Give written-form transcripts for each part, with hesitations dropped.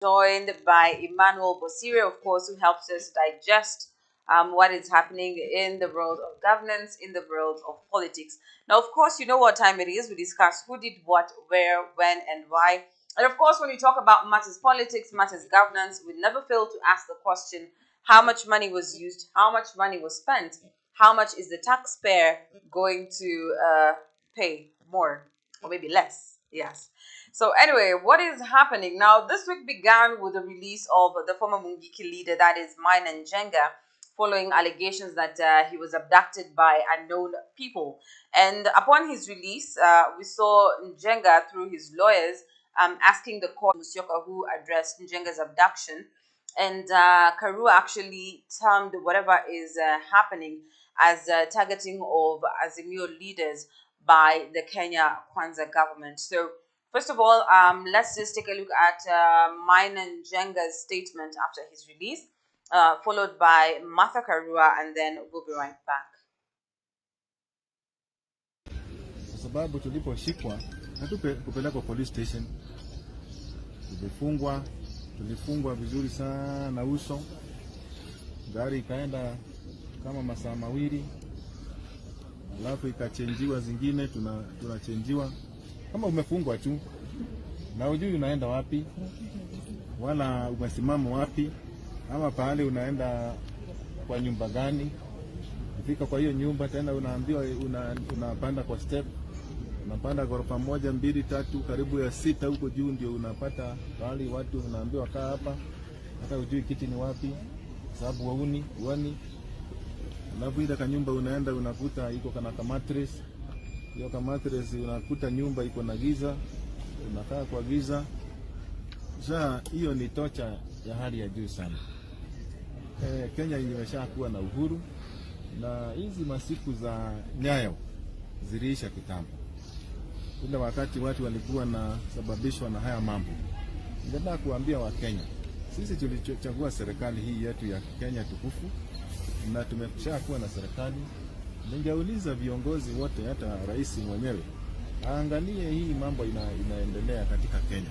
Joined by Emmanuel Bosire, of course, who helps us digest what is happening in the world of governance, in the world of politics. Now, of course, you know what time it is. We discuss who did what, where, when, and why. And of course, when we talk about matters politics, matters governance, we never fail to ask the question, how much money was used, how much money was spent, how much is the taxpayer going to pay more or maybe less? Yes. So anyway, what is happening now? This week began with the release of the former Mungiki leader, that is Maina Njenga, following allegations that he was abducted by unknown people. And upon his release, we saw Njenga through his lawyers asking the court, Musyoka, who addressed Njenga's abduction. And Karua actually termed whatever is happening as targeting of Azimio leaders by the Kenya Kwanza government. So first of all, let's just take a look at Maina Njenga'S statement after his release, followed by Martha Karua, and then we'll be right back. Kwa sababu tuliposhikwa hatukupelekwa police station, tulifungwa vizuri sana uso, gari ikaenda kama masaa mawili, alafu ikachenjiwa zingine, tunachenjiwa kama umefungwa tu na hujui unaenda wapi wala umesimama wapi, ama pahali unaenda kwa nyumba gani. Ukifika kwa hiyo nyumba tena unaambiwa unapanda kwa step, unapanda ghorofa 1, 2, 3 karibu ya 6 huko juu, ndio unapata pahali watu unaambiwa kaa hapa, hata hujui kiti ni wapi sababu uani. Alafu ile kanyumba unaenda unakuta iko kana mattress. Hiyo kama mattress unakuta nyumba iko na giza, unakaa kwa giza. Sasa hiyo ni tocha ya hali ya juu sana. Kenya imeshakuwa na uhuru, na hizi masiku za nyayo ziliisha kitambo. Ile wakati watu walikuwa na sababishwa na haya mambo. Ningetaka kuambia Wakenya, sisi tulichagua serikali hii yetu ya Kenya tukufu, na tumeshakuwa na serikali. Ningeuliza viongozi wote, hata rais mwenyewe aangalie hii mambo inaendelea katika Kenya,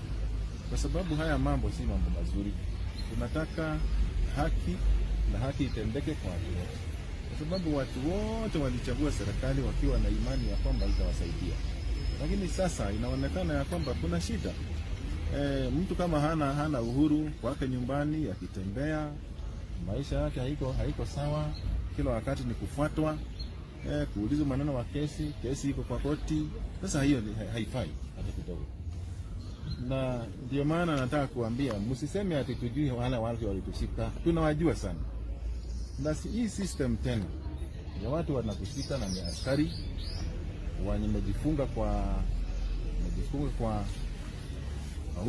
kwa sababu haya mambo si mambo mazuri. Tunataka haki, na haki itendeke kwa watu wote, kwa sababu watu wote walichagua serikali wakiwa na imani ya kwamba itawasaidia. Lakini sasa inaonekana ya kwamba kuna shida. Mtu kama hana uhuru kwake nyumbani, akitembea maisha yake haiko sawa, kila wakati ni kufuatwa, kuulizwa maneno wa kesi iko kwa koti. Sasa hiyo haifai hata kidogo. Na ndio maana nataka kuambia, msiseme ati tujui wala watu walitushika, tunawajua sana. Basi hii system tena ya watu wanakushika na ni askari wamejifunga kwa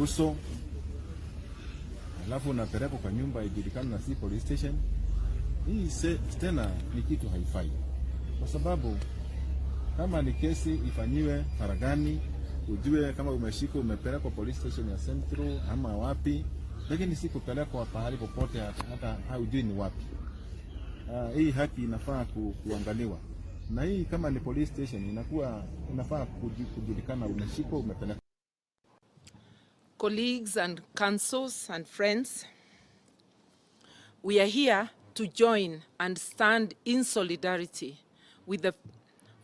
uso, alafu unapelekwa kwa nyumba ijulikana na si police station. Hii tena ni kitu haifai, kwa sababu kama ni kesi ifanyiwe faragani, ujue kama umeshikwa umepelekwa police station ya Central ama wapi, lakini si kupelekwa pahali popote hata haujui ni wapi. Hii haki inafaa kuangaliwa, na hii kama ni police station inafaa kujulikana umeshikwa umepelekwa. Colleagues and councils and friends, we are here to join and stand in solidarity with the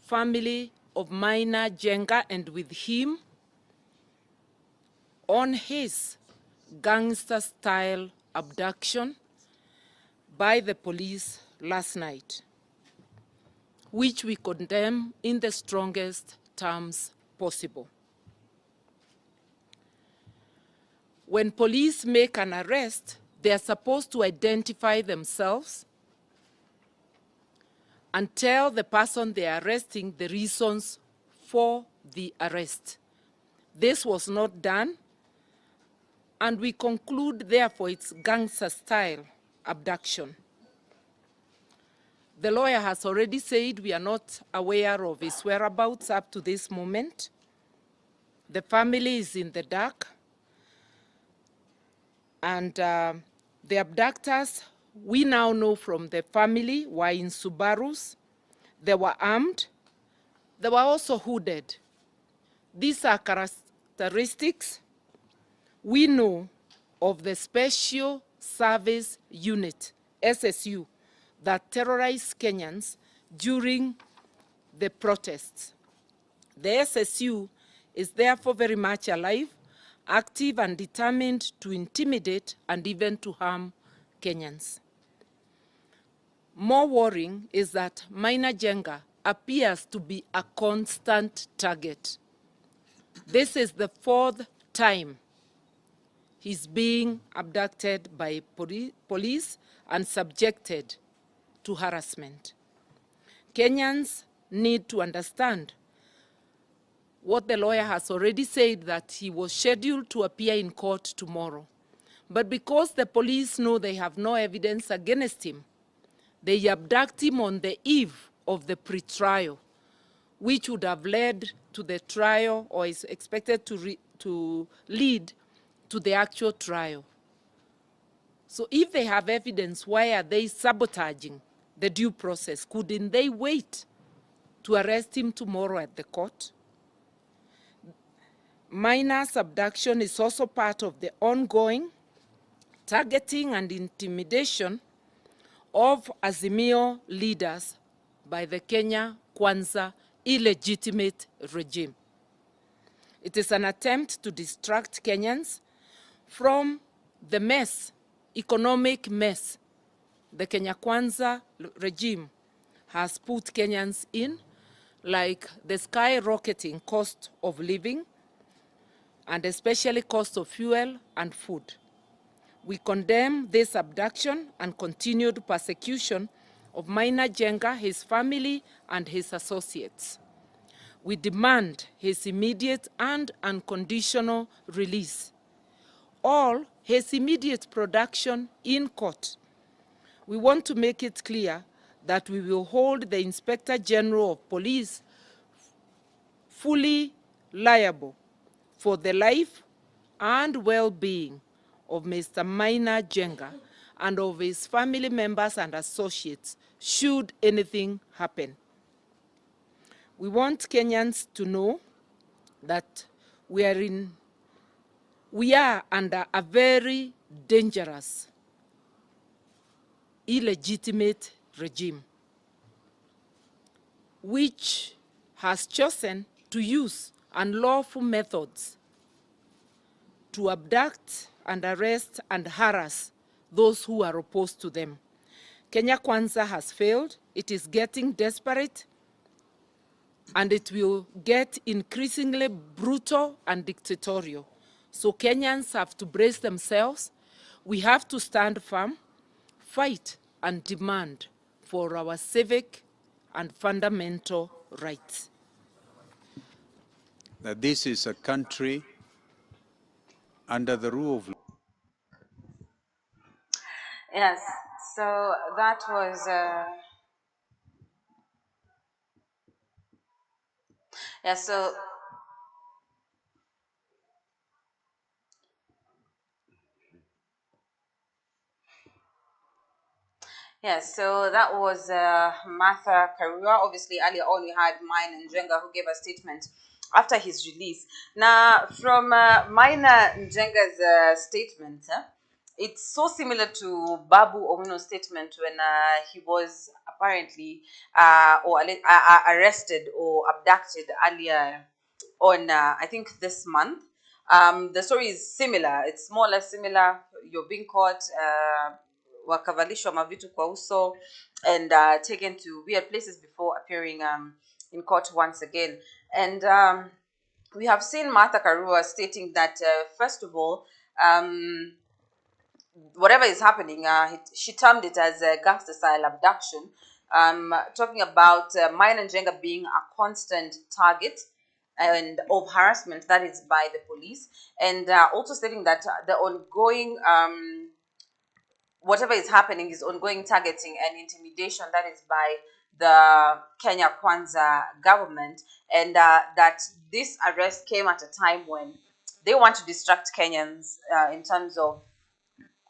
family of Maina Njenga and with him on his gangster-style abduction by the police last night, which we condemn in the strongest terms possible. When police make an arrest, they are supposed to identify themselves and tell the person they are arresting the reasons for the arrest. This was not done, and we conclude, therefore, it's gangster-style abduction. The lawyer has already said we are not aware of his whereabouts up to this moment. The family is in the dark. And the abductors, we now know from the family, were in Subarus. They were armed. They were also hooded. These are characteristics we know of the Special Service Unit, SSU, that terrorized Kenyans during the protests. The SSU is therefore very much alive, active and determined to intimidate and even to harm Kenyans. More worrying is that Maina Njenga appears to be a constant target. This is the fourth time he's being abducted by police and subjected to harassment. Kenyans need to understand what the lawyer has already said, that he was scheduled to appear in court tomorrow. But because the police know they have no evidence against him, they abduct him on the eve of the pre-trial, which would have led to the trial, or is expected to lead to the actual trial. So if they have evidence, why are they sabotaging the due process? Couldn't they wait to arrest him tomorrow at the court? Maina's abduction is also part of the ongoing targeting and intimidation of Azimio leaders by the Kenya Kwanza illegitimate regime. It is an attempt to distract Kenyans from the mess, economic mess, the Kenya Kwanza regime has put Kenyans in, like the skyrocketing cost of living, and especially cost of fuel and food. We condemn this abduction and continued persecution of Maina Njenga, his family, and his associates. We demand his immediate and unconditional release, or his immediate production in court. We want to make it clear that we will hold the Inspector General of Police fully liable for the life and well-being of Mr. Maina Njenga and of his family members and associates should anything happen. We want Kenyans to know that we are under a very dangerous, illegitimate regime, which has chosen to use unlawful methods to abduct and arrest and harass those who are opposed to them. Kenya Kwanza has failed. It is getting desperate, and it will get increasingly brutal and dictatorial. So Kenyans have to brace themselves. We have to stand firm, fight, and demand for our civic and fundamental rights. That this is a country under the rule of law. Yes, so that was yeah, so yes, so that was Martha Karua. Obviously, earlier on we had Maina Njenga, who gave a statement after his release. Now, from Maina Njenga's statement, it's so similar to Babu Owino's statement when he was apparently arrested or abducted earlier on, I think this month. The story is similar. It's more or less similar. You're being caught, wakavalishwa mavitu kwa uso, and taken to weird places before appearing in court once again. And we have seen Martha Karua stating that, first of all, whatever is happening, she termed it as a gangster style abduction, talking about Maina Njenga being a constant target and of harassment that is by the police, and also stating that the ongoing whatever is happening is ongoing targeting and intimidation that is by the Kenya Kwanza government, and that this arrest came at a time when they want to distract Kenyans in terms of,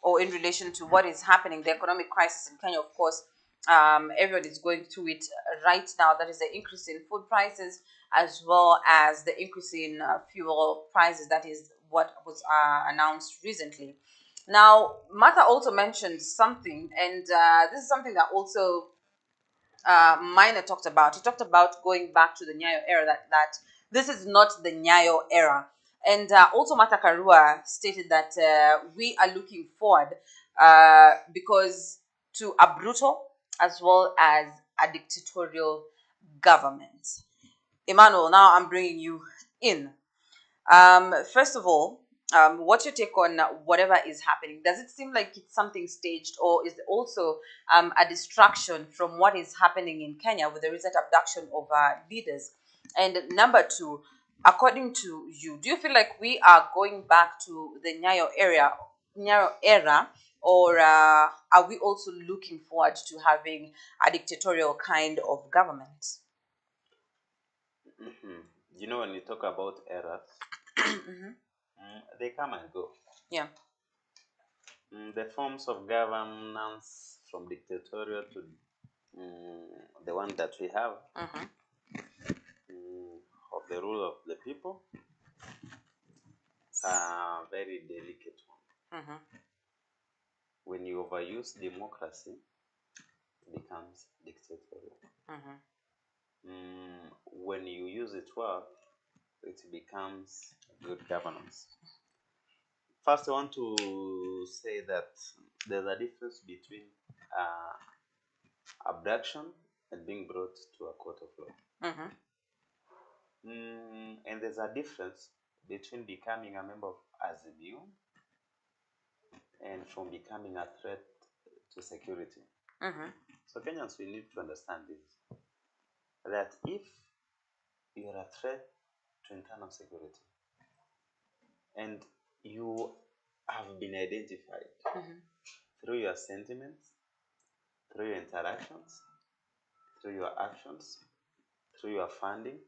or in relation to what is happening, the economic crisis in Kenya. Of course, everyone is going through it right now. That is the increase in food prices, as well as the increase in fuel prices. That is what was announced recently. Now, Martha also mentioned something, and this is something that also Maina talked about. He talked about going back to the Nyayo era, that this is not the Nyayo era. And also Martha Karua stated that we are looking forward because to a brutal as well as a dictatorial government. Emmanuel, now I'm bringing you in. First of all, what's your take on whatever is happening? Does it seem like it's something staged, or is it also a distraction from what is happening in Kenya with the recent abduction of leaders? And number two, according to you, do you feel like we are going back to the Nyayo era, or are we also looking forward to having a dictatorial kind of government? You know, when you talk about errors, they come and go. Yeah. The forms of governance from dictatorial to the one that we have of the rule of the people are very delicate one. When you overuse democracy, it becomes dictatorial. When you use it well, it becomes good governance. First, I want to say that there's a difference between abduction and being brought to a court of law. And there's a difference between becoming a member of Azimio and from becoming a threat to security. So Kenyans, we need to understand this, that if you're a threat to internal security and you have been identified through your sentiments, through your interactions, through your actions, through your funding,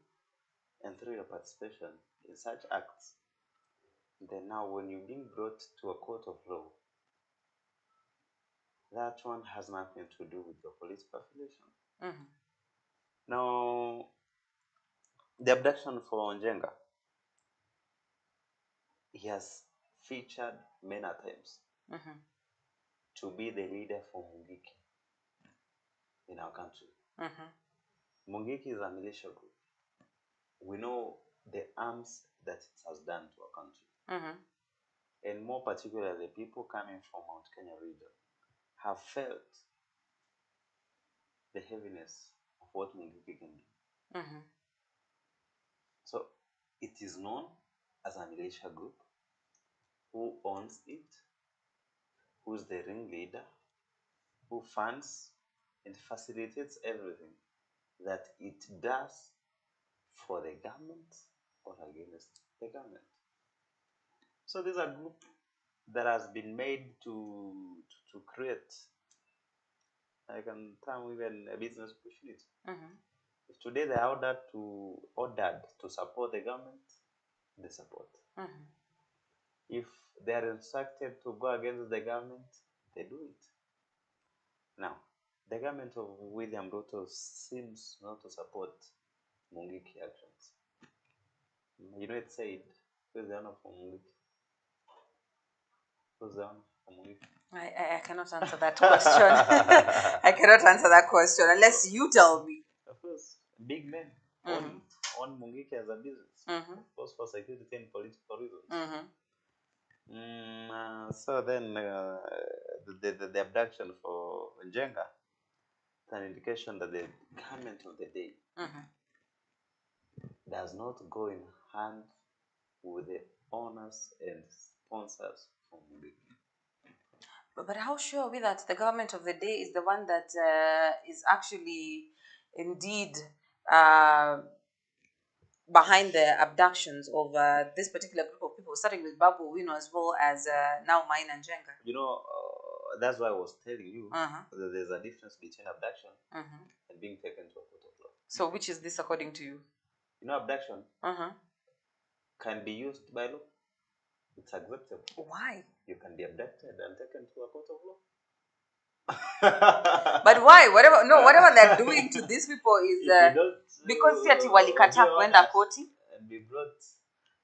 and through your participation in such acts, then now when you're being brought to a court of law, that one has nothing to do with your police affiliation. Now, the abduction for Njenga, he has featured many times to be the leader for Mungiki in our country. Mungiki is a militia group. We know the arms that it has done to our country. And more particularly, people coming from Mount Kenya region have felt the heaviness of what Mungiki can do. So it is known as a militia group. Who owns it, who's the ringleader, who funds and facilitates everything that it does for the government or against the government. So there's a group that has been made to create, I can term even a business opportunity. If today they are ordered to support the government, they support. If they are instructed to go against the government, they do it. Now, the government of William Ruto seems not to support Mungiki actions. You know, it said, who's the honor for Mungiki? Who's the honor for Mungiki? I cannot answer that question. I cannot answer that question unless you tell me. Of course, big men own Mungiki as a business, of course, for security and political reasons. So then the abduction for Njenga is an indication that the government of the day does not go in hand with the owners and sponsors from Mungiki. But how sure are we that the government of the day is the one that is actually indeed behind the abductions of this particular group of people, starting with Babu Wino as well as now Maina Njenga? You know, that's why I was telling you that there's a difference between abduction and being taken to a court of law. So which is this according to you? You know, abduction can be used by law. It's acceptable. Why? You can be abducted and taken to a court of law. But why? Whatever they're doing to these people is because si ati walikataa kwenda koti and be brought.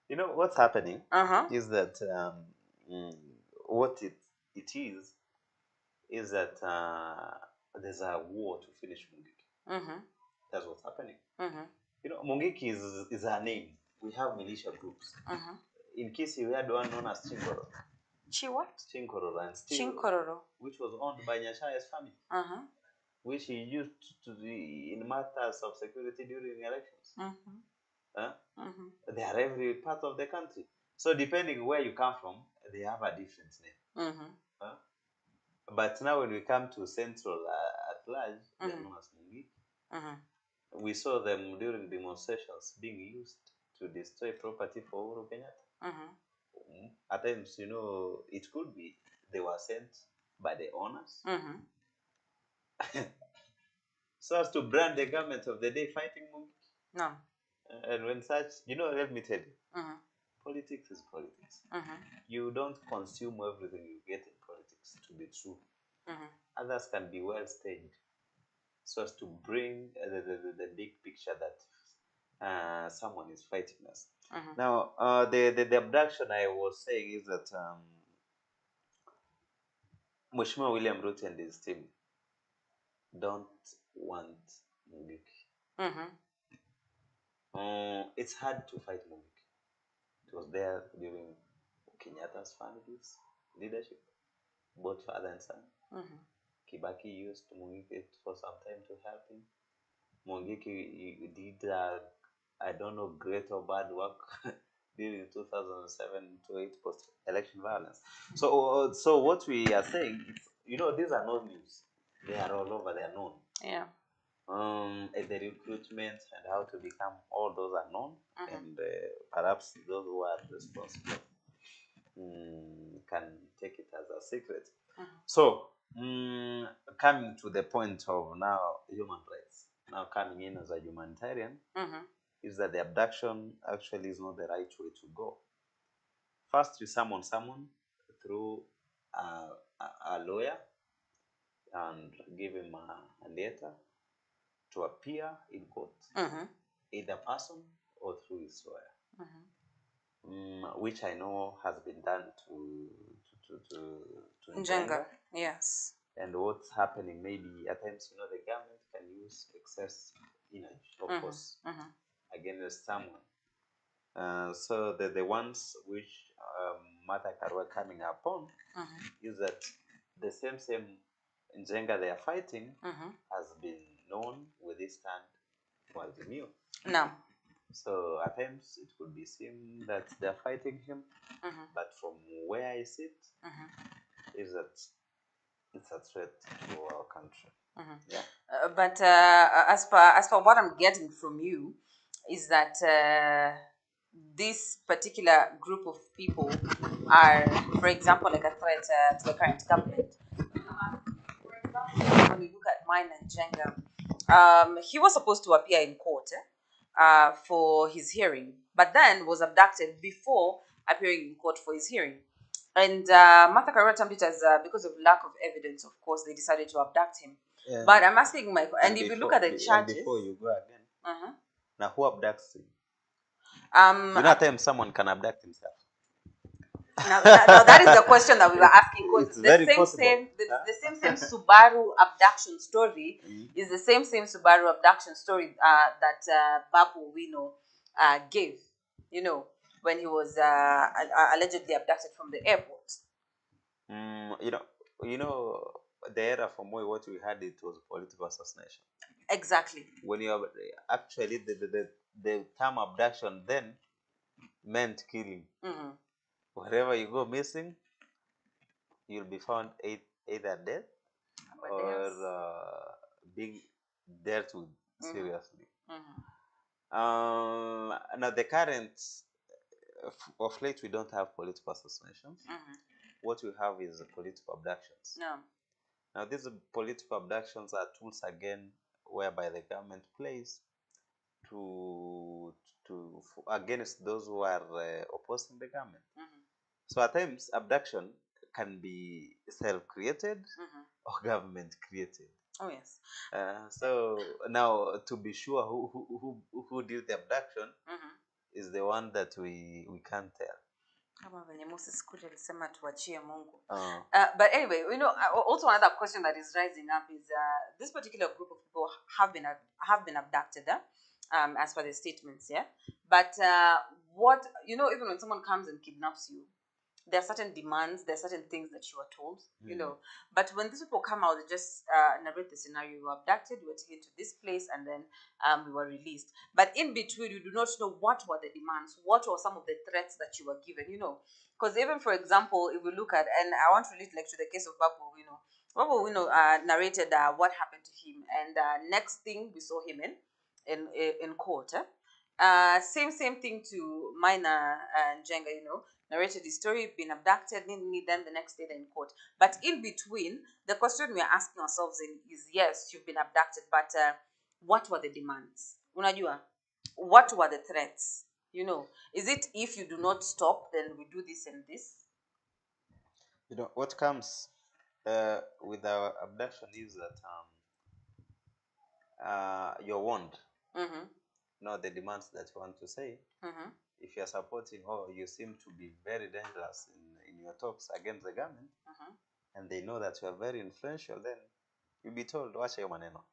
You know what's happening is that what it is that there's a war to finish Mungiki. That's what's happening. You know, Mungiki is a name. We have militia groups. In Kisi, we had one known as Chinkoro. What? Chinkororo, and still, Chinkororo. which was owned by Nyashaya's family, which he used to be in matters of security during elections. They are every part of the country. So depending where you come from, they have a different name. But now when we come to Central at large, they are known as Mungiki. We saw them during demonstrations being used to destroy property for Uhuru Kenyatta. At times, you know, it could be they were sent by the owners so as to brand the government of the day fighting Mungiki. No. And when such, you know, let me tell you, politics is politics. You don't consume everything you get in politics to be true. Others can be well staged so as to bring the big picture that someone is fighting us. Now, the abduction I was saying is that Mheshimiwa William Ruto and his team don't want Mungiki. It's hard to fight Mungiki. It was there during Kenyatta's family's leadership, both father and son. Kibaki used Mungiki for some time to help him. Mungiki did, I don't know, great or bad work during 2007 to 8 post-election violence. So what we are saying is, you know, these are not news. They are all over. They are known. Yeah. The recruitment and how to become, all those are known, and perhaps those who are responsible can take it as a secret. So, coming to the point of now human rights, now coming in as a humanitarian, is that the abduction actually is not the right way to go. First, you summon someone through a lawyer and give him a letter to appear in court, either person or through his lawyer, which I know has been done to Njenga. Yes. And what's happening, maybe at times, you know, the government can use excess energy, of course, against someone. So the ones which Matakar were coming upon is that the same Njenga they are fighting has been known with this stand for Azimio. No. So at times it could be seen that they are fighting him, but from where I sit, is that it's a threat to our country. Yeah. But as per what I'm getting from you, is that this particular group of people are, for example, like a threat to the current government. For example, when you look at Maina Njenga, he was supposed to appear in court for his hearing, but then was abducted before appearing in court for his hearing. And Martha Karua Tambitas, because of lack of evidence, of course, they decided to abduct him. Yeah. But I'm asking my and if you look at the charges, before you go again, now who abducts him? You know, at times someone can abduct himself. Now that is the question that we were asking, because the same Subaru abduction story is the same Subaru abduction story that Babu Wino gave, you know, when he was allegedly abducted from the airport. You know, the era from what we had, it was political assassination. Exactly. When you have actually the term abduction then meant killing. Wherever you go missing, you'll be found either dead or being dealt with seriously. Now the current of late, we don't have political assassinations. What we have is political abductions. No. Now these political abductions are tools again whereby the government plays to against those who are opposing the government. So at times abduction can be self-created or government created. Oh yes. So now, to be sure who did the abduction is the one that we can't tell. Kama venye Moses Kuria alisema tuachie Mungu. Uh, But anyway, also another question that is rising up is this particular group of people have been abducted, as per the statements, yeah. But what even when someone comes and kidnaps you, there are certain demands, there are certain things that you are told, But when these people come out, they just narrate the scenario: you were abducted, you were taken to this place, and then we were released. But in between, you do not know what were the demands, what were some of the threats that you were given, Because even, for example, if we look at, and I want to relate like to the case of Babu, Babu, narrated what happened to him, and next thing we saw him in court. Same thing to Maina Njenga, narrated his story, been abducted, then the next day they're in court. But in between, the question we are asking ourselves is, yes, you've been abducted, but what were the demands? Unajua, what were the threats? Is it if you do not stop, then we do this and this? what comes with our abduction is that you're warned. The demands that you want to say. If you're supporting or you seem to be very dangerous in your talks against the government, and they know that you are very influential, then you'll be told, wacha hiyo maneno,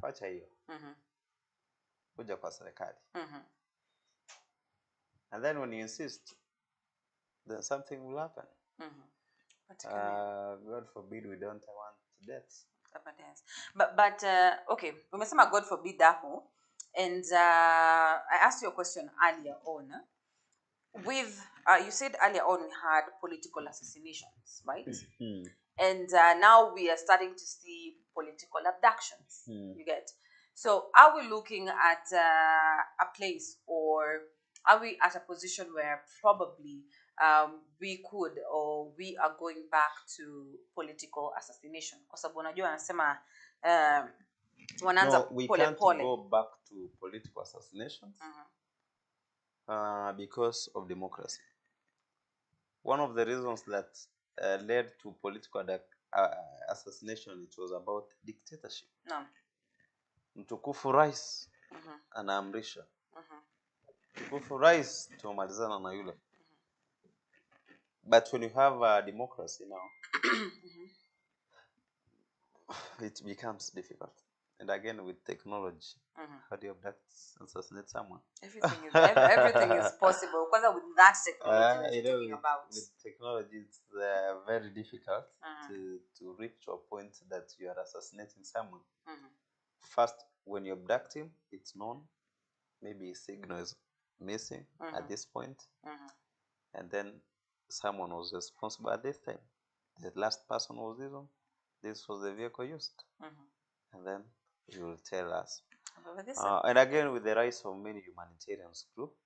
wacha hiyo, kuja kwa serikali. And then when you insist, then something will happen. God forbid we don't want deaths. But okay, umesema God forbid hapo, and I asked you a question earlier on. With you said earlier on we had political assassinations, right? And now we are starting to see political abductions. You get? So are we looking at a place, or are we at a position where probably we could, or we are going back to political assassination? Kwa sababu unajua anasema wanaanza we pole can't pole. go back to political assassinations because of democracy. One of the reasons that led to political assassination, it was about dictatorship. No. Mtukufu rais anaamrisha, mtukufu rais tumalizana na yule. But when you have a democracy now, it becomes difficult. And again, with technology, how do you assassinate someone? Everything is possible. Because with that technology that you're talking about. With technology, it's very difficult to reach to a point that you are assassinating someone. First, when you abduct him, it's known. Maybe a signal is missing at this point. And then someone was responsible at this time. The last person was this one. This was the vehicle used. And then you will tell us. And again, with the rise of many humanitarian groups,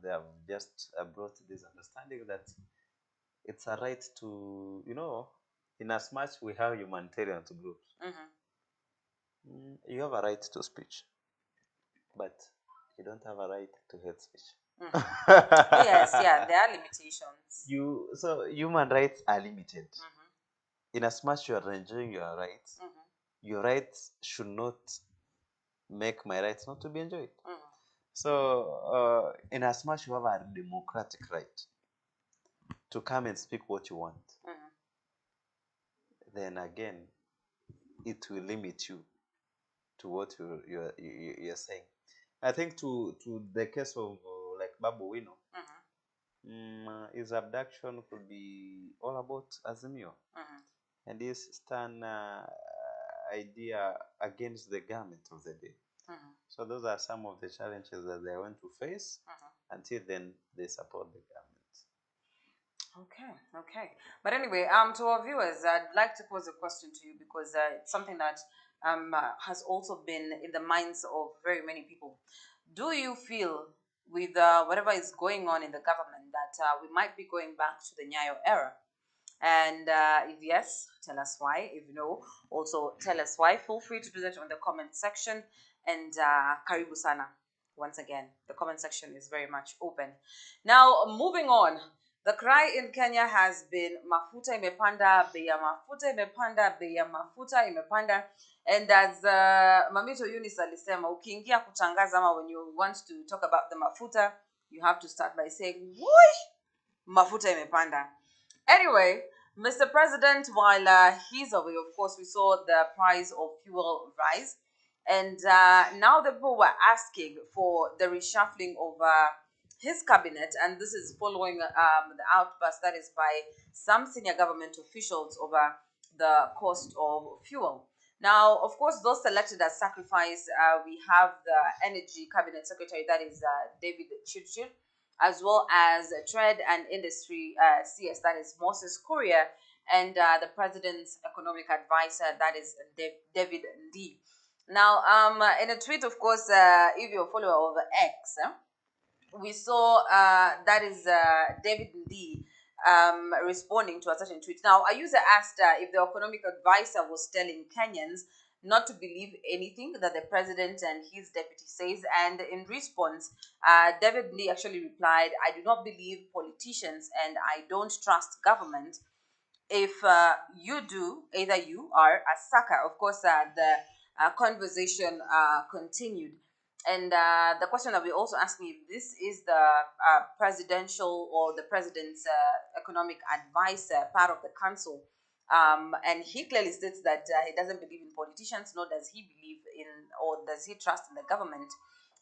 they have just brought this understanding that it's a right to, in as much we have humanitarian groups, you have a right to speech, but you don't have a right to hate speech. Yes, there are limitations. So human rights are limited. In as much you are enjoying your rights, your rights should not make my rights not to be enjoyed. So in as much you have a democratic right to come and speak what you want, then again it will limit you to what you're saying. I think to the case of like Babu Wino, his abduction could be all about Azimio and his stand idea against the government of the day. So those are some of the challenges that they are going to face. Until then, they support the government. Okay. But anyway, to our viewers, I'd like to pose a question to you, because it's something that has also been in the minds of very many people. Do you feel, with whatever is going on in the government, that we might be going back to the Nyayo era? And if yes, tell us why. If no, also tell us why. Feel free to do that on the comment section. And karibu sana. Once again, the comment section is very much open. Now, moving on. The cry in Kenya has been mafuta imepanda, bei ya mafuta imepanda, bei ya mafuta imepanda. And as Mamito Eunice alisema, ukiingia kutangaza ama when you want to talk about the mafuta, you have to start by saying, "Woi, mafuta imepanda." Anyway, Mr. President, while he's away, of course, we saw the price of fuel rise. And now the people were asking for the reshuffling of his cabinet. And this is following the outburst that is by some senior government officials over the cost of fuel. Now, of course, those selected as sacrifice, we have the Energy Cabinet Secretary, that is David Chirchir, as well as Trade and Industry CS, that is Moses Kuria, and the President's Economic Advisor, that is David Lee. Now, in a tweet, of course, if you're a follower of X, we saw that is David Lee responding to a certain tweet. Now, a user asked if the economic advisor was telling Kenyans not to believe anything that the president and his deputy says. And in response, David Lee actually replied, "I do not believe politicians and I don't trust government. If you do, either you are a sucker." Of course, the conversation continued. And the question that we're also asking, if this is the presidential or the president's economic advisor, part of the council, and he clearly states that he doesn't believe in politicians, nor does he believe in, or does he trust in the government.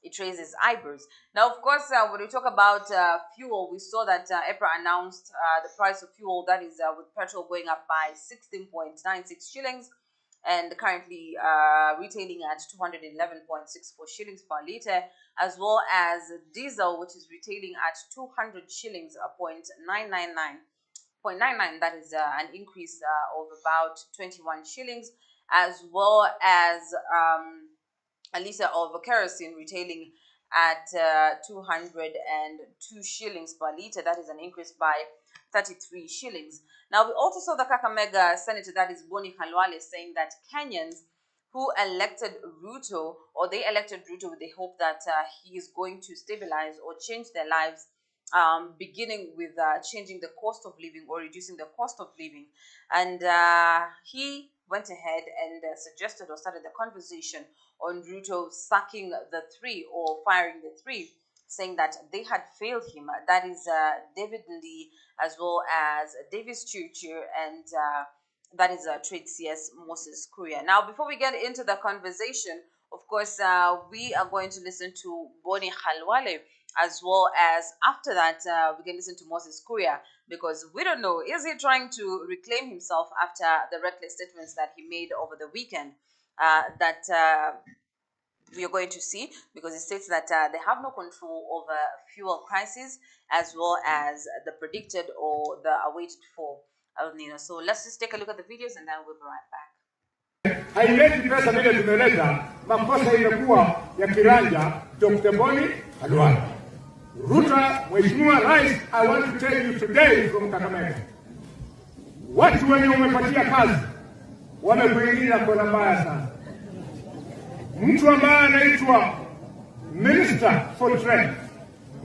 It raises eyebrows. Now, of course, when we talk about fuel, we saw that EPRA announced the price of fuel, that is with petrol going up by 16.96 shillings, and currently retailing at 211.64 shillings per litre, as well as diesel, which is retailing at 200 shillings, 0.99, that is an increase of about 21 shillings, as well as a litre of kerosene retailing at 202 shillings per litre. That is an increase by 33 shillings. Now, we also saw the Kakamega Senator, that is Boni Khalwale, saying that Kenyans who elected Ruto, or they elected Ruto with the hope that he is going to stabilize or change their lives, beginning with changing the cost of living or reducing the cost of living. And he went ahead and suggested or started the conversation on Ruto sacking the three or firing the three, saying that they had failed him. That is David Lee, as well as Davis Chirchir, and that is Trade CS Moses Kuria. Now, before we get into the conversation, of course, we are going to listen to Boni Khalwale, as well as after that, we can listen to Moses Kuria, because we don't know, is he trying to reclaim himself after the reckless statements that he made over the weekend that we are going to see, because it states that they have no control over fuel prices, as well as the predicted or the awaited fall El Nino. So let's just take a look at the videos and then we'll be right back. Haileti pesa vile tumeleta, makosa imekuwa ya kiranja Dr. Boni Khalwale. Ruta, Mheshimiwa Rais, I want to tell you today from Kakamega, watu wenye umepatia kazi wamekuingiza kwa mbaya sana. Mtu ambaye anaitwa Minister for Trade,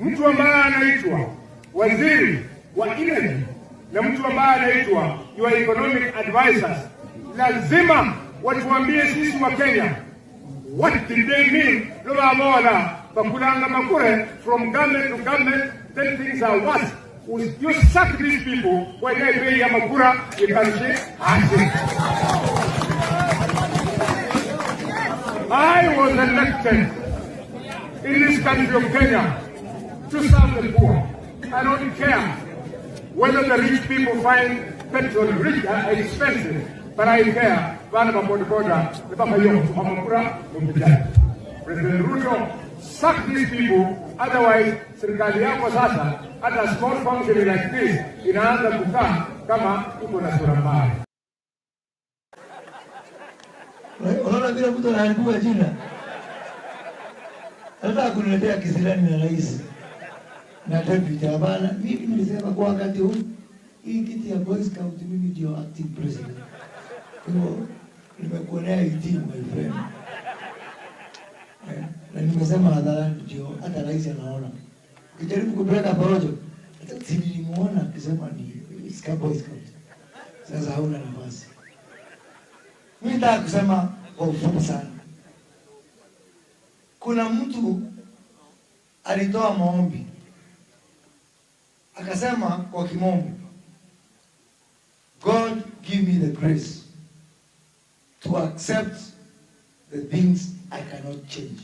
mtu ambaye anaitwa Waziri wa Energy, na mtu ambaye anaitwa your Economic Advisors, lazima watuambie sisi wa Kenya, what did they mean? Loba mola bakulanga makure from government to government, then things are worse. You sack these people when they pay ya makura, you can say, I was elected in this country of Kenya to serve the poor. I don't care whether the rich people find petrol rich expensive, but I care. President Ruto, sack these people, otherwise serikali yako sasa, at a small function like this, inaanza kukaa kama iko na sura mbaya. Unaona vile mtu ananipiga jina. Hata kuniletea kisirani na rais. Na deputy bana, mimi nilisema kwa wakati huu hii kiti ya Boy Scout mimi ndio acting president. Kwa nimekuonea hii my friend. Na nimesema hadharani ndio hata rais anaona. Kijaribu kupeleka porojo. Hata nilimuona akisema ni Boy Scout. Sasa hauna nafasi. Mimi nataka kusema kwa ufupi sana. Kuna mtu alitoa maombi Akasema kwa kimombo, God give me the grace to accept the things I cannot change.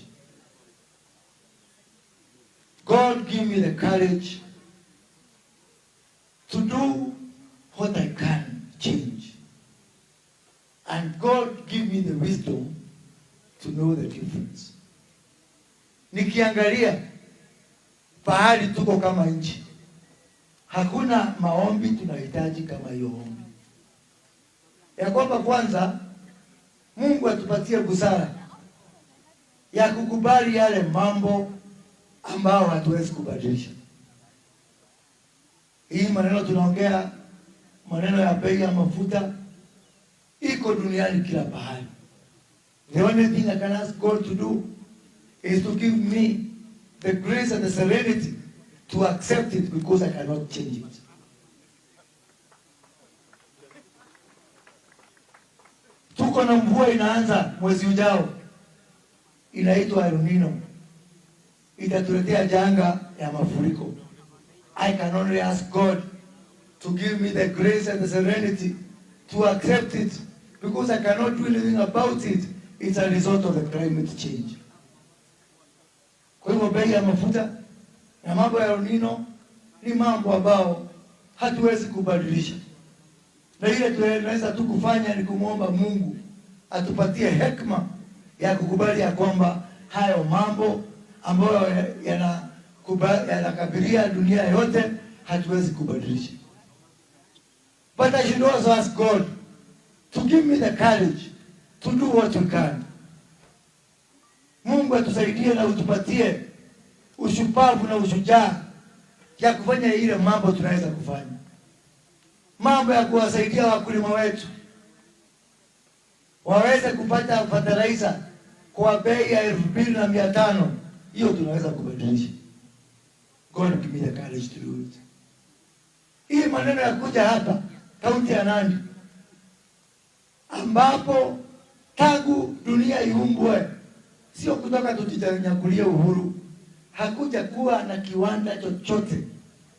God give me the courage to do what I can change. And God give me the wisdom to know the difference. Nikiangalia pahali tuko kama nchi, hakuna maombi tunahitaji kama hiyo ombi. Ya kwamba kwanza Mungu atupatie busara ya kukubali yale mambo ambao hatuwezi kubadilisha. Hii maneno tunaongea, maneno ya bei ya mafuta iko duniani kila pahali. The only thing I can ask God to do is to give me the grace and the serenity to accept it, because I cannot change it. Tuko na mvua inaanza mwezi ujao, inaitwa El Nino. Itatuletea janga ya mafuriko. I can only ask God to give me the grace and the serenity to accept it, because I cannot do anything about it. It's a result of the climate change. Kwa hivyo bei ya mafuta na mambo ya El Nino ni mambo ambao hatuwezi kubadilisha. Na ile tunaweza tu kufanya ni kumwomba Mungu atupatie hekima ya kukubali ya kwamba hayo mambo ambayo yanakabiria dunia yote hatuwezi kubadilisha. But I should also ask God to give me the courage to do what we can. Mungu atusaidie na utupatie ushupavu na ushujaa ya kufanya ile mambo tunaweza kufanya. Mambo ya kuwasaidia wakulima wetu waweze kupata fertilizer kwa bei ya 2,500, hiyo tunaweza kubadilisha. God give me the courage to do it. Hii maneno ya kuja hapa kaunti ya Nandi, ambapo tangu dunia iumbwe, sio kutoka tujitanyakulie uhuru, hakuja kuwa na kiwanda chochote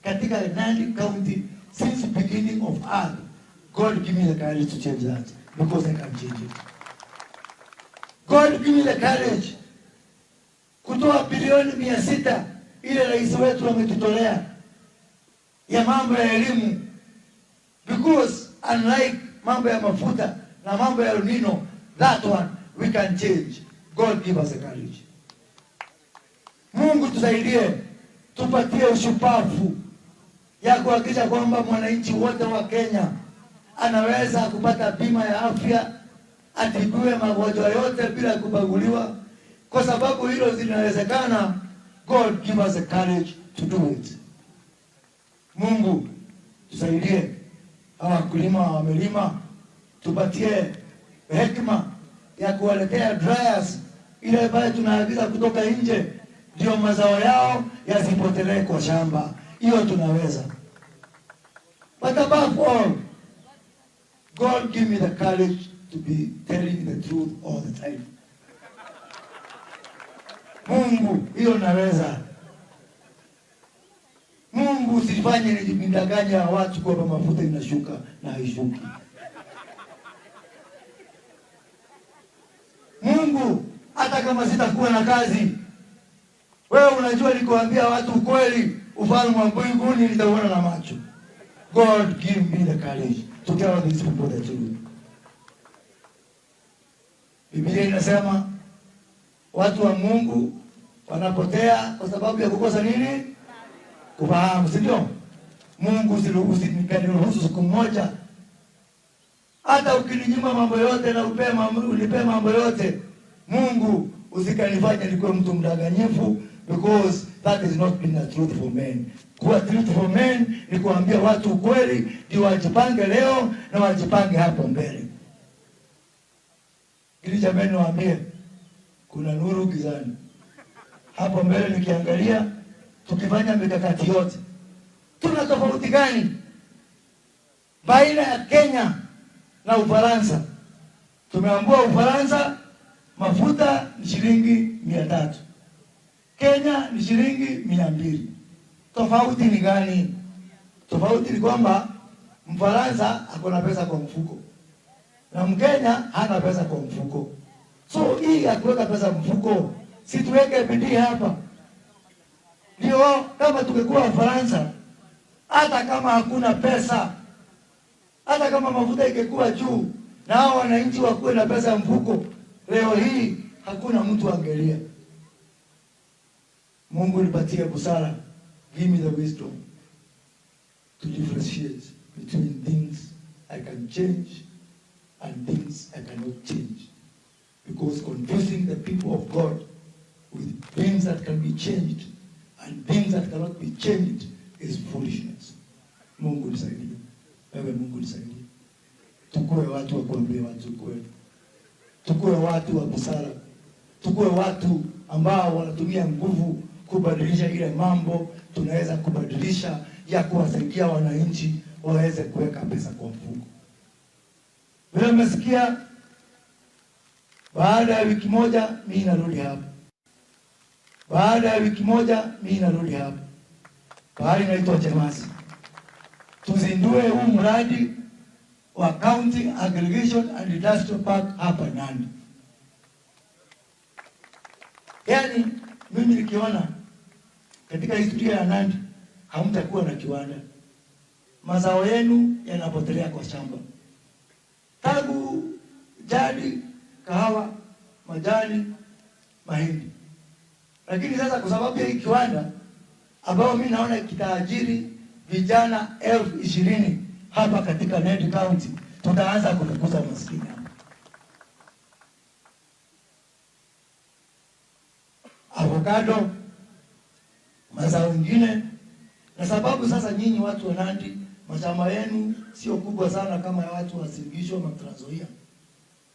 katika Nandi County since the beginning of earth. God give me the courage to change that, because I can change it. God give me the courage kutoa bilioni 600 ile rais wetu ametutolea ya mambo ya elimu, because unlike mambo ya mafuta na mambo ya El Nino, that one we can change. God give us the courage. Mungu tusaidie, tupatie ushupavu ya kuhakikisha kwamba mwananchi wote wa Kenya anaweza kupata bima ya afya, atibiwe magonjwa yote bila kubaguliwa, kwa sababu hilo zinawezekana. God give us the courage to do it. Mungu tusaidie, hawa wakulima wamelima, tupatie hekima ya kuwaletea dryers ile ambayo tunaagiza kutoka nje, ndio mazao yao yasipotelee kwa shamba. Hiyo tunaweza. But above all, God give me the courage to be telling the truth all the time. Mungu, hiyo naweza. Mungu, usifanye nijidanganya watu kwamba mafuta inashuka na haishuki. Mungu, hata kama sitakuwa na kazi, wewe unajua nikuambia watu ukweli, ufalme wa mbinguni nitauona na macho. God give me the courage to tell these people the truth. Biblia inasema watu wa Mungu wanapotea kwa sababu ya kukosa nini? Kufahamu, si ndio? Mungu usiniruhusu siku moja hata ukininyima mambo yote na unipe mambo yote, Mungu usikanifanye nikuwe mtu mdanganyifu, because that is not being a truth for men. Kuwa truth for men ni kuambia watu ukweli, ndio wajipange leo na wajipange hapo mbele. Ili jamani niwaambie, kuna nuru gizani. Hapo mbele nikiangalia, tukifanya mikakati yote, tuna tofauti gani baina ya Kenya na Ufaransa? Tumeambiwa Ufaransa mafuta ni shilingi 300. Kenya ni shilingi 200. Tofauti ni gani? Tofauti ni kwamba Mfaransa akona pesa kwa mfuko na Mkenya hana pesa kwa mfuko. So hii ya kuweka pesa mfuko, si tuweke bidii hapa. Ndio kama tungekuwa Wafaransa, hata kama hakuna pesa, hata kama mafuta ingekuwa juu na hao wananchi wakuwe na pesa mfuko, leo hii hakuna mtu angelia. Mungu nipatie busara. Give me the wisdom to differentiate between things I can change and things I cannot change. Because confusing the people of God with things that can be changed and things that cannot be changed is foolishness. Mungu nisaidie. Ewe Mungu nisaidie. Tukue watu wa kuambia watu kweli. Tukue watu wa busara. Tukue watu ambao wanatumia nguvu kubadilisha ile mambo tunaweza kubadilisha ya kuwasaidia wananchi waweze kuweka pesa kwa mfuko. Vile mmesikia, baada ya wiki moja mimi narudi hapa. Baada ya wiki moja mimi narudi hapa. Pahali naitwa Chemasi. Tuzindue huu mradi wa County Aggregation and Industrial Park hapa Nandi. Yaani mimi nikiona katika historia ya Nandi hamtakuwa na kiwanda. Mazao yenu yanapotelea kwa shamba. Tangu jadi, kahawa, majani, mahindi. Lakini sasa kwa sababu ya hii kiwanda ambao mimi naona kitaajiri vijana 20,000 hapa katika Nandi County, tutaanza kufukuza maskini hapa. Avocado, mazao mengine. Na sababu sasa nyinyi watu wa Nandi, mashamba yenu sio kubwa sana kama ya watu wa Singisho na Trans Nzoia.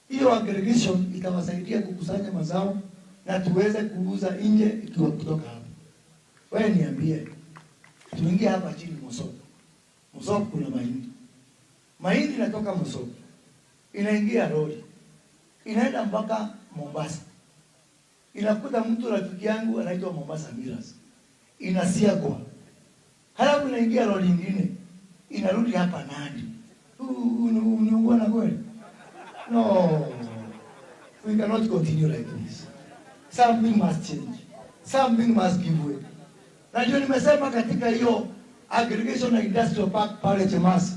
Hiyo aggregation itawasaidia kukusanya mazao na tuweze kuuza nje ikiwa kutoka hapa. Wewe niambie, tuingie hapa chini Mosoko. Mosoko kuna mahindi. Mahindi inatoka Mosoko, inaingia lori, inaenda mpaka Mombasa. Inakuta mtu rafiki yangu anaitwa Mombasa Miras, inasiagwa. Halafu inaingia lori nyingine, inarudi hapa Nandi. Unaungua na kweli? No, we cannot continue like this. Something must change. Something must give way. Na ndio nimesema katika hiyo aggregation na industrial park pale Chemasi,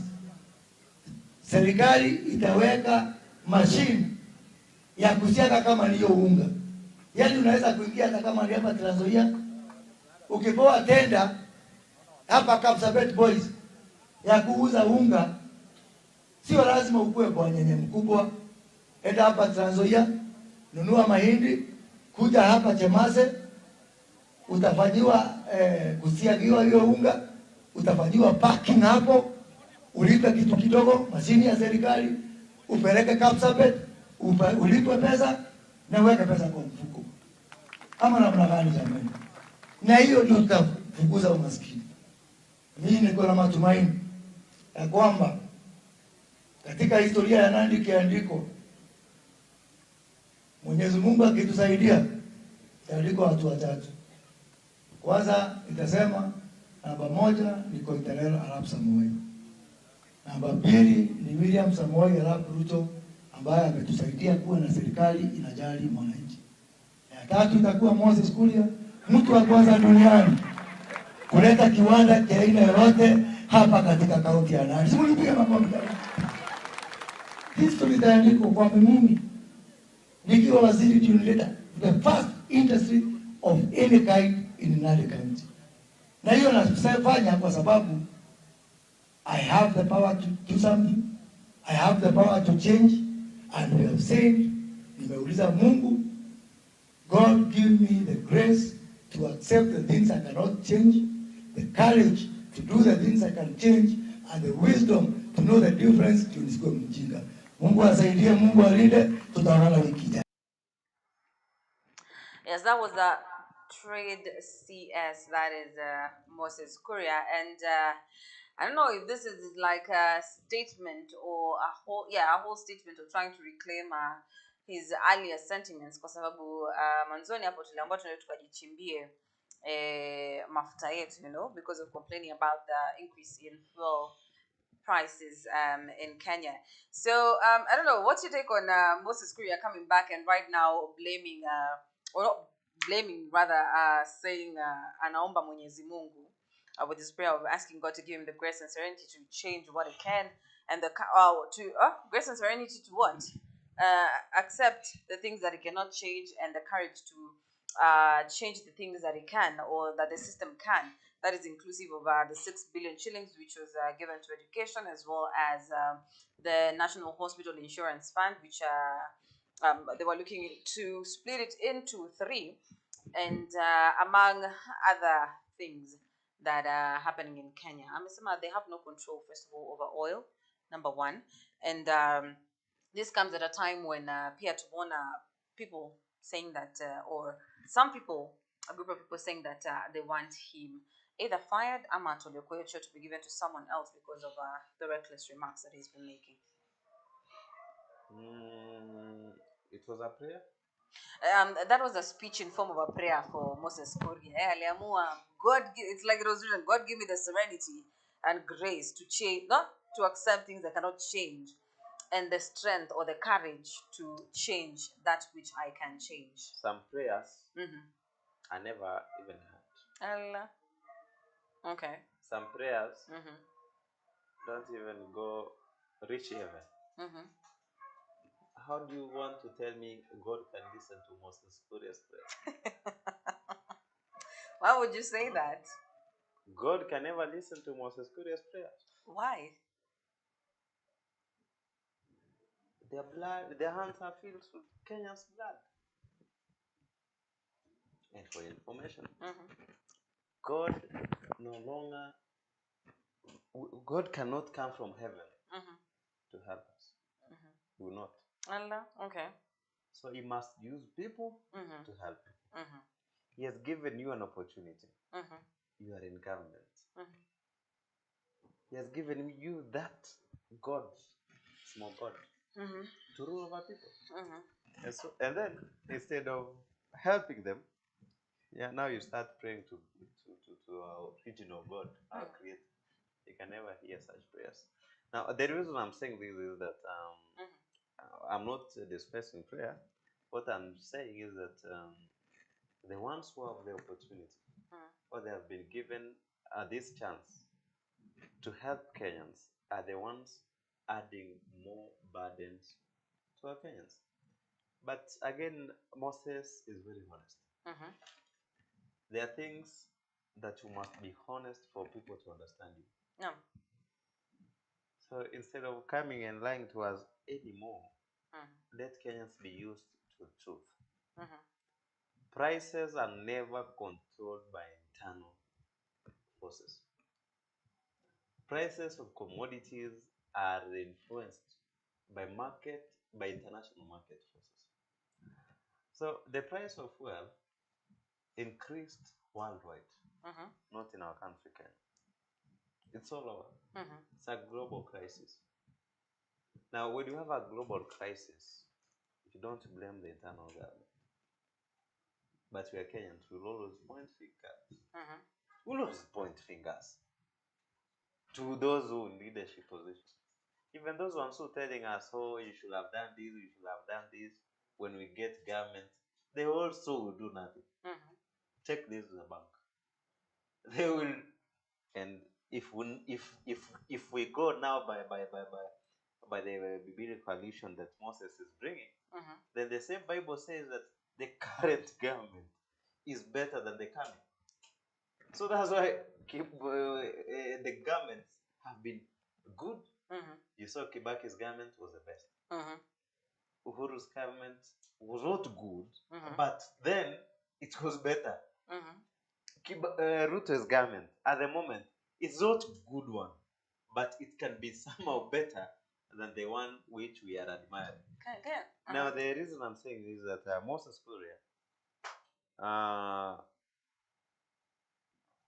serikali itaweka machine ya kusiaga kama niyo unga. Yaani unaweza kuingia hata kama ni hapa Trans Nzoia, ukipewa tenda hapa Kapsabet Boys ya kuuza unga, sio lazima ukue kwa nyenye mkubwa. Enda hapa Trans Nzoia, nunua mahindi, kuja hapa Chemase, utafanyiwa kusiagiwa hiyo unga, utafanyiwa packing hapo, ulipe kitu kidogo, mashini ya serikali, upeleke Kapsabet, ulipe pesa na uweke pesa kwa mfuko. Ama namna gani jamani? Na hiyo ndio tutafukuza umaskini. Mimi niko na matumaini ya kwamba katika historia ya Nandi kiandiko, Mwenyezi Mungu akitusaidia, itaandikwa watu watatu. Kwanza nitasema namba 1 ni Koitalel Arap Samoei. Namba 2 ni William Samoei Arap Ruto ambaye ametusaidia kuwa na serikali inajali mwananchi. Ya 3 itakuwa Moses Kuria, mtu wa kwanza duniani kuleta kiwanda cha aina yoyote hapa katika kaunti ya Nandi. Simulipiga makofi. History itaandikwa kwa mimi nikiwa waziri tulileta the first industry of any kind in Nandi County. Na hiyo nasifanya kwa sababu I have the power to do something. I have the power to change, and we have said, nimeuliza Mungu, God give me the grace to accept the things I cannot change, the courage to do the things I can change, and the wisdom to know the difference to nisikuwe mjinga. Mungu asaidie, Mungu alinde, tutaonana wiki ijayo. Yes, that was the trade CS, that is Moses Kuria, and I don't know if this is like a statement or a whole statement of trying to reclaim his earlier sentiments, kwa sababu mwanzoni hapo tuliambiwa tukajichimbie mafuta yetu, because of complaining about the increase in fuel prices in Kenya. So I don't know, what's your take on Moses Kuria coming back and right now blaming, or not blaming, rather saying anaomba Mwenyezi Mungu with this prayer of asking God to give him the grace and serenity to change what he can, and grace and serenity to what? Accept the things that he cannot change, and the courage to change the things that he can, or that the system can. That is inclusive of the 6 billion shillings which was given to education, as well as the National Hospital Insurance Fund, which they were looking to split it into 3, and among other things that are happening in Kenya. They have no control, first of all, over oil, number one. And this comes at a time when Pia Tubona, people saying that, or some people, a group of people saying that they want him either fired or to be given to someone else because of the reckless remarks that he's been making. It was a prayer. That was a speech in form of a prayer for Moses Kuria. It's like it was written, God give me the serenity and grace to change, not to accept things that cannot change, and the strength or the courage to change that which I can change. Some prayers I never even heard. Allah. Okay. Some prayers don't even go reach heaven. How do you want to tell me God can listen to Moses Kuria's prayer? Why would you say that? God can never listen to Moses Kuria's prayer. Why? Their blood, their hands are filled with Kenya's blood. And for information, God no longer, God cannot come from heaven to help us. He will not. Allah, okay. So he must use people to help you. He has given you an opportunity. You are in government. He has given you that God, small God, to rule over people. And then instead of helping them, now you start praying to our original God, our Creator. You can never hear such prayers. Now, the reason I'm saying this is that I'm not discussing prayer. What I'm saying is that the ones who have the opportunity, or they have been given this chance to help Kenyans, are the ones adding more burdens to our Kenyans. But again, Moses is very honest. There are things that you must be honest for people to understand you. No. So instead of coming and lying to us anymore, let Kenyans be used to the truth. Prices are never controlled by internal forces. Prices of commodities are influenced by international market forces. So the price of fuel increased worldwide, not in our country, Kenya. It's all over. It's a global crisis. Now, when you have a global crisis, you don't blame the internal government. But we are Kenyans, we'll always point fingers. We'll always point fingers to those who in leadership positions. Even those ones who telling us, oh, you should have done this, you should have done this. When we get government, they also will do nothing. Check this with the bank. They will, and if we go now by the biblical coalition that Moses is bringing, then the same Bible says that the current government is better than the coming. So that's why the governments have been good. You saw Kibaki's government was the best. Uhuru's government was not good, but then it was better. Ruto's government at the moment is not a good one, but it can be somehow better than the one which we are admiring. Now, the reason I'm saying is that Moses Kuria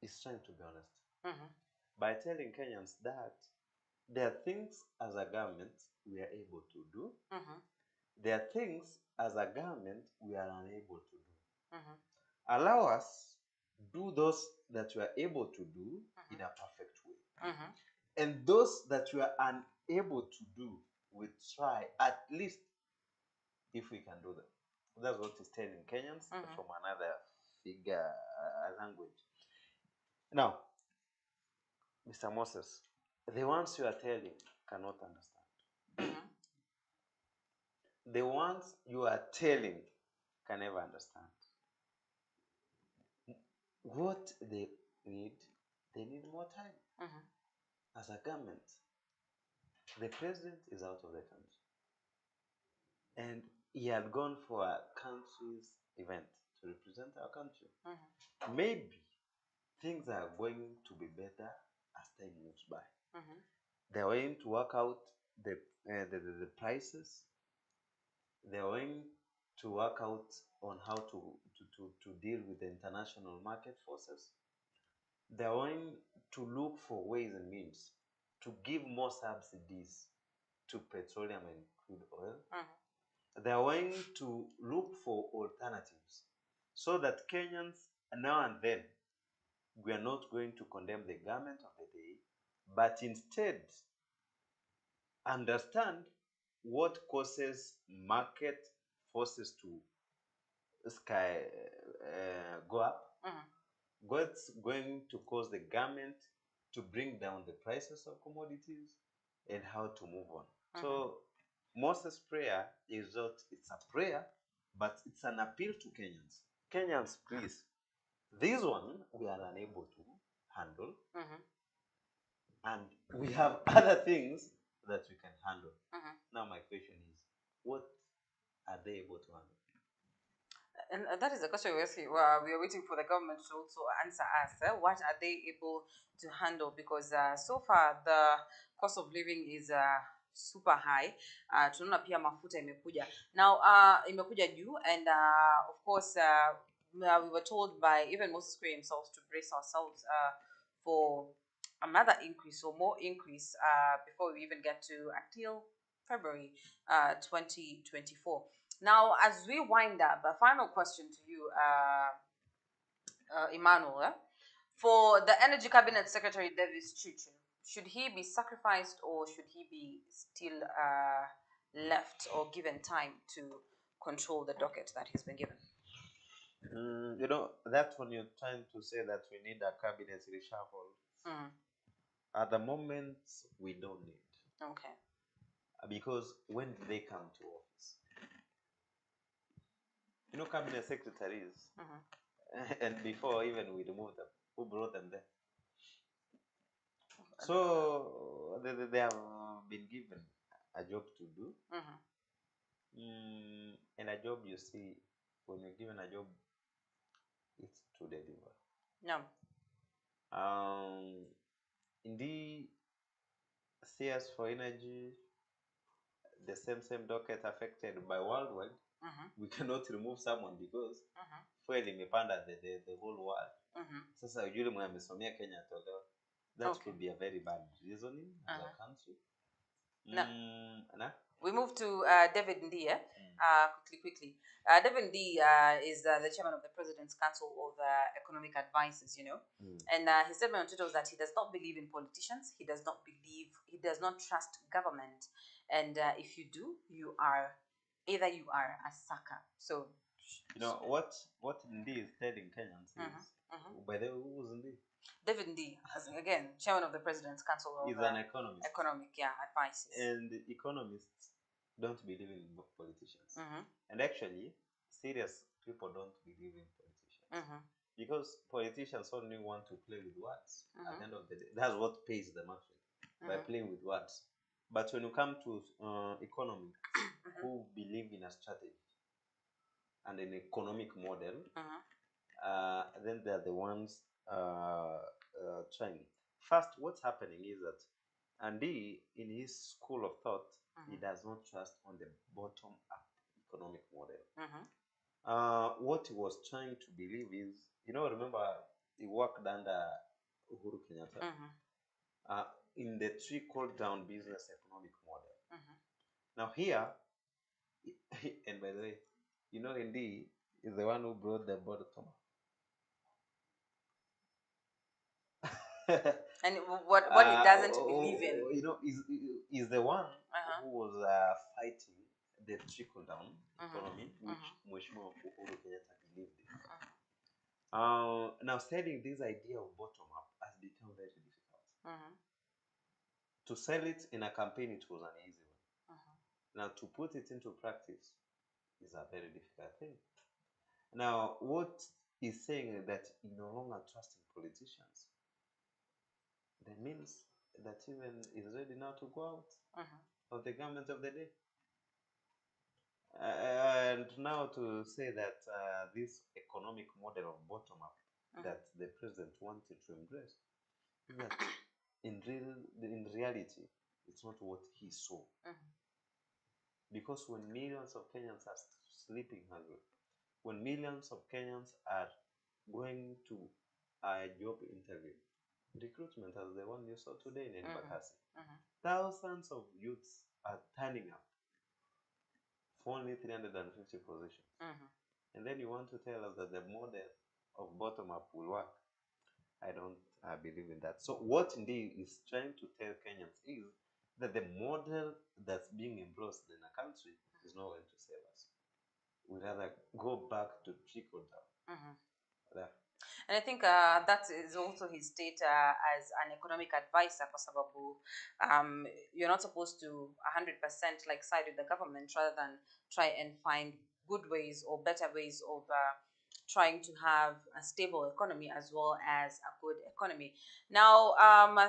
is trying to be honest by telling Kenyans that there are things as a government we are able to do. There are things as a government we are unable to do. Allow us do those that you are able to do in a perfect way. And those that you are unable to do, we try at least if we can do them. That's what he's telling Kenyans from another figure language. Now, Mr. Moses, the ones you are telling cannot understand. The ones you are telling can never understand. What they need more time. As a government, the president is out of the country. And he had gone for a country's event to represent our country. Maybe things are going to be better as time moves by. They're going to work out the prices. They're going to work out on how to deal with the international market forces. They're going to look for ways and means to give more subsidies to petroleum and crude oil. They're going to look for alternatives so that Kenyans now and then, we are not going to condemn the government of the day, but instead understand what causes market forces to go up, what's going to cause the government to bring down the prices of commodities, and how to move on. So Moses' prayer is not, it's a prayer, but it's an appeal to Kenyans. Kenyans, please, this one we are unable to handle, and we have other things that we can handle. Now my question is, what are they able to handle? And that is the question we are waiting for the government to also answer us. What are they able to handle? Because so far the cost of living is super high. Tunaona pia mafuta imekuja. Now imekuja juu, and of course we were told by even Moses Gray himself to brace ourselves for another increase or more increase before we even get to until February 2024. Now, as we wind up, a final question to you, Emmanuel. For the Energy Cabinet Secretary, Davis Chichu, should he be sacrificed or should he be still left or given time to control the docket that he's been given? You know, that's when you're trying to say that we need a cabinet reshuffle. At the moment, we don't need. Okay. Because when did they come to office? You know, cabinet secretaries, and before even we removed them, who brought them there? So they have been given a job to do. And a job, you see, when you're given a job, it's to deliver. No. In the CS for energy, the same docket affected by worldwide, we cannot remove someone because fuel imepanda the whole world. Sasa yule mwenye amesomea Kenya atolewa. That could be a very bad reasoning as a country. We move to David Ndie. Quickly. David Ndie is the chairman of the President's Council of Economic Advisors, you know. And his statement on Twitter was that he does not believe in politicians. He does not trust government. And if you do, you are a sucker. So, you know, what Ndie is telling Kenyans is, by the way, who was Ndie? David Ndie, again, chairman of the President's Council of He's an economist. Economic advisors. And economists don't believe in politicians. And actually, serious people don't believe in politicians. Because politicians only want to play with words. At the end of the day, that's what pays them actually, by playing with words. But when you come to economists who believe in a strategy and an economic model, then they're the ones trying. First, what's happening is that Andy, in his school of thought, he does not trust on the bottom-up economic model. What he was trying to believe is, you know, remember, he worked under Uhuru Kenyatta in the trickle-down business economic model. Now here, and by the way, you know, Andy is the one who brought the bottom-up. And what he doesn't believe in. Is the one Uh-huh. who was fighting the trickle down economy, which Mheshimiwa Uhuru Kenyatta believed in. Now, selling this idea of bottom up has become very difficult. To sell it in a campaign, it was an easy one. Now, to put it into practice is a very difficult thing. Now, what he's saying is that he no longer trusts in politicians. That means that even is ready now to go out of the government of the day. And now to say that this economic model of bottom up that the president wanted to embrace, that in reality, it's not what he saw. Because when millions of Kenyans are sleeping hungry, when millions of Kenyans are going to a job interview, recruitment as the one you saw today in Embakasi, thousands of youths are turning up for only 350 positions. And then you want to tell us that the model of bottom-up will work. I don't believe in that. So what indeed is trying to tell Kenyans is that the model that's being embraced in a country is not going to save us. We'd rather go back to trickle down. Yeah. And I think that is also his state as an economic advisor, kwa sababu you're not supposed to 100% like side with the government rather than try and find good ways or better ways of trying to have a stable economy as well as a good economy. Now,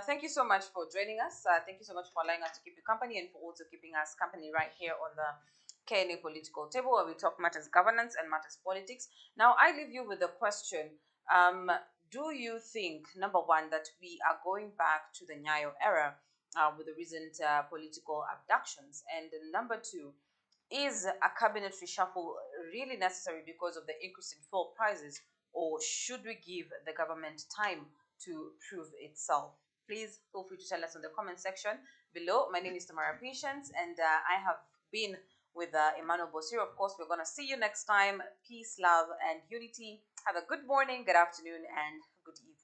thank you so much for joining us. Thank you so much for allowing us to keep you company and for also keeping us company right here on the KNA Political Table, where we talk matters governance and matters politics. Now, I leave you with a question. Do you think, number one, that we are going back to the Nyayo era with the recent political abductions? And number two, is a cabinet reshuffle really necessary because of the increase in fuel prices, or should we give the government time to prove itself? Please feel free to tell us in the comment section below. My name is Tamara Patience, and I have been with Emmanuel Bosir. Of course, we're going to see you next time. Peace, love, and unity. Have a good morning, good afternoon, and good evening.